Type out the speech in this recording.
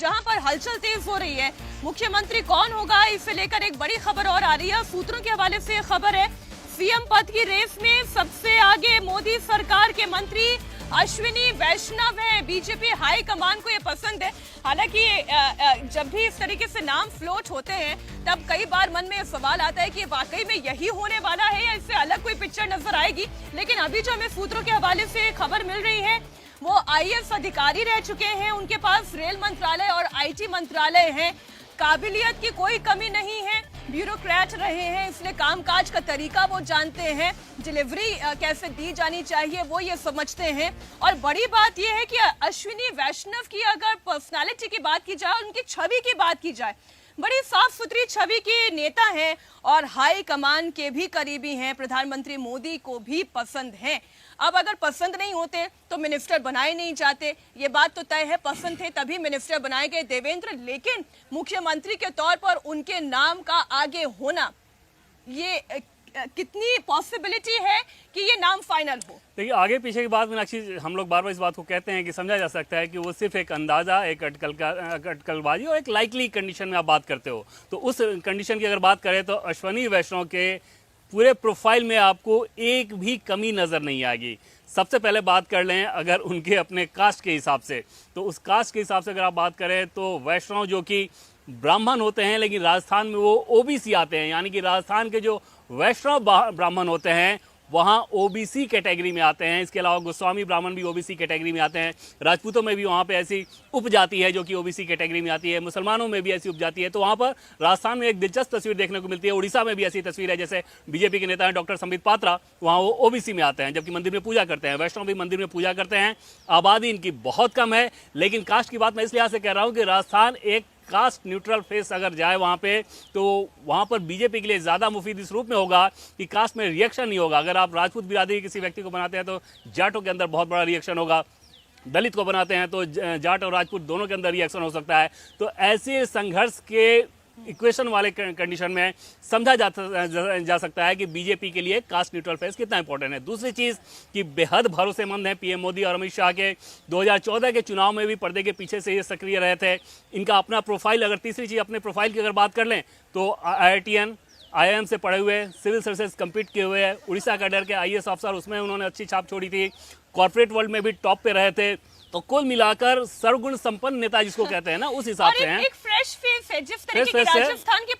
जहां पर हलचल तेज हो रही है, मुख्यमंत्री कौन होगा इसे लेकर एक बड़ी खबर और आ रही है। सूत्रों के हवाले से खबर है, सीएम पद की रेस में सबसे आगे मोदी सरकार के मंत्री अश्विनी वैष्णव है। बीजेपी हाई कमान को ये पसंद है। हालांकि जब भी इस तरीके से नाम फ्लोट होते हैं तब कई बार मन में सवाल आता है कि वाकई में यही होने वाला है या इससे अलग कोई पिक्चर नजर आएगी। लेकिन अभी जो हमें सूत्रों के हवाले से खबर मिल रही है वो आईएएस अधिकारी रह चुके हैं, उनके पास रेल मंत्रालय और आईटी मंत्रालय है। काबिलियत की कोई कमी नहीं है, ब्यूरोक्रेट रहे हैं, इसलिए कामकाज का तरीका वो जानते हैं, डिलीवरी कैसे दी जानी चाहिए वो ये समझते हैं। और बड़ी बात ये है कि अश्विनी वैष्णव की अगर पर्सनालिटी की बात की जाए, उनकी छवि की बात की जाए, बड़ी साफ सुथरी छवि के नेता हैं और हाई कमान के भी करीबी हैं, प्रधानमंत्री मोदी को भी पसंद हैं। अब अगर पसंद नहीं होते तो मिनिस्टर बनाए नहीं जाते, ये बात तो तय है। पसंद थे तभी मिनिस्टर बनाए गए देवेंद्र, लेकिन मुख्यमंत्री के तौर पर उनके नाम का आगे होना, ये कितनी पॉसिबिलिटी है कि ये नाम फाइनल हो? देखिए, आगे पीछे की बात मीनाक्षी, हम लोग बार बार इस बात को कहते हैं कि समझा जा सकता है कि वो सिर्फ एक अंदाजा, एक अटकलबाजी और एक लाइकली कंडीशन में आप बात करते हो। तो उस कंडीशन की अगर बात करें तो अश्विनी वैष्णव के पूरे प्रोफाइल में आपको एक भी कमी नज़र नहीं आएगी। सबसे पहले बात कर लें अगर उनके अपने कास्ट के हिसाब से, तो उस कास्ट के हिसाब से अगर आप बात करें तो वैष्णव जो कि ब्राह्मण होते हैं लेकिन राजस्थान में वो ओबीसी आते हैं, यानी कि राजस्थान के जो वैष्णव ब्राह्मण होते हैं वहाँ ओबीसी कैटेगरी में आते हैं। इसके अलावा गोस्वामी ब्राह्मण भी ओबीसी कैटेगरी में आते हैं। राजपूतों में भी वहाँ पे ऐसी उपजाति है जो कि ओबीसी कैटेगरी में आती है। मुसलमानों में भी ऐसी उपजाति है। तो वहाँ पर राजस्थान में एक दिलचस्प तस्वीर देखने को मिलती है। उड़ीसा में भी ऐसी तस्वीर है, जैसे बीजेपी के नेता हैं डॉक्टर संबित पात्रा, वहाँ वो ओबीसी में आते हैं जबकि मंदिर में पूजा करते हैं। वैष्णव भी मंदिर में पूजा करते हैं। आबादी इनकी बहुत कम है, लेकिन कास्ट की बात मैं इस लिहाज से कह रहा हूँ कि राजस्थान एक कास्ट न्यूट्रल फेस अगर जाए वहाँ पे, तो वहाँ पर बीजेपी के लिए ज़्यादा मुफीद इस रूप में होगा कि कास्ट में रिएक्शन नहीं होगा। अगर आप राजपूत बिरादरी किसी व्यक्ति को बनाते हैं तो जाटों के अंदर बहुत बड़ा रिएक्शन होगा, दलित को बनाते हैं तो जाट और राजपूत दोनों के अंदर रिएक्शन हो सकता है। तो ऐसे संघर्ष के इक्वेशन वाले कंडीशन में समझा जा सकता है कि बीजेपी के लिए कास्ट न्यूट्रल फेस कितना इंपॉर्टेंट है। दूसरी चीज़ कि बेहद भरोसेमंद है पीएम मोदी और अमित शाह के। 2014 के चुनाव में भी पर्दे के पीछे से ये सक्रिय रहे थे। इनका अपना प्रोफाइल, अगर तीसरी चीज़ अपने प्रोफाइल की अगर बात कर लें तो IITN IIM से पढ़े हुए, सिविल सर्विसेज कंप्लीट किए हुए, उड़ीसा कैडर के IAS ऑफिसर, उसमें उन्होंने अच्छी छाप छोड़ी थी। कॉर्पोरेट वर्ल्ड में भी टॉप पे रहे थे। तो कुल मिलाकर सर्वगुण संपन्न नेता जिसको कहते हैं ना, उस हिसाब से हैं। एक फ्रेश फेस है, जिस तरीके की राजस्थान की